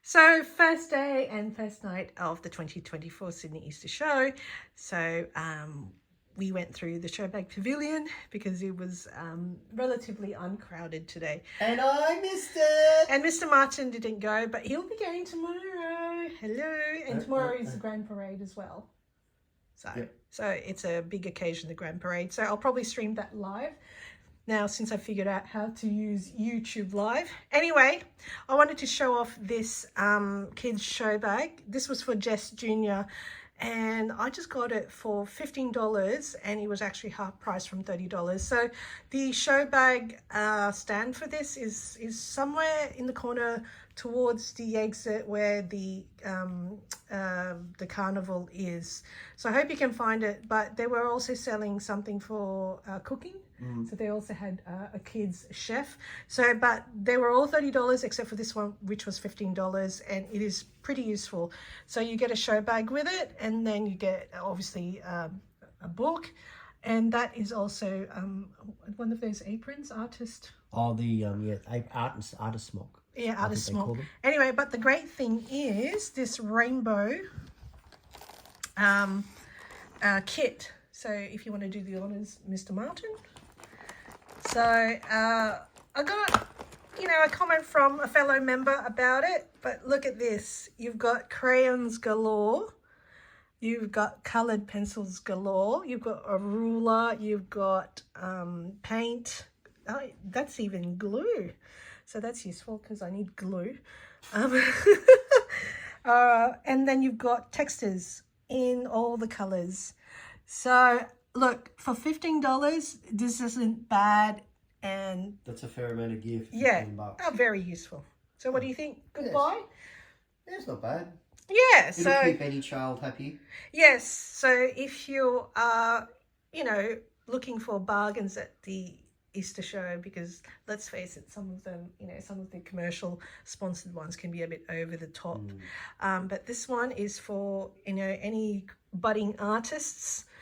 So first day and first night of the 2024 Sydney Easter Show. So we went through the Showbag Pavilion because it was relatively uncrowded today. And I missed it. And Mr. Martin didn't go, but he'll be going tomorrow. Hello. And tomorrow is the Grand Parade as well. So, Yep. So it's a big occasion, the Grand Parade. So I'll probably stream that live. Now, since I figured out how to use YouTube Live. Anyway, I wanted to show off this kids show bag. This was for Jess Jr. And I just got it for $15 and it was actually half price from $30. So the show bag stand for this is somewhere in the corner towards the exit where the carnival is. So I hope you can find it. But they were also selling something for cooking. So they also had a kids chef. So, but they were all $30 except for this one, which was $15, and it is pretty useful. So you get a show bag with it, and then you get obviously a book, and that is also one of those aprons, artist. Oh, the artist smock. Yeah, artist smock. Anyway, but the great thing is this rainbow kit. So if you want to do the honors, Mr. Martin. So I got, a comment from a fellow member about it, but look at this. You've got crayons galore. You've got coloured pencils galore. You've got a ruler. You've got paint. Oh, that's even glue. So that's useful because I need glue. And then you've got textures in all the colours. So look, for $15, this isn't bad, and that's a fair amount of gift. Yeah, $15. Very useful. So what do you think? Goodbye? Yeah, it's not bad. Yeah, It'll keep any child happy. Yes, so if you are, looking for bargains at the Easter show, because let's face it, some of them, some of the commercial sponsored ones can be a bit over the top. But this one is for, any budding artists.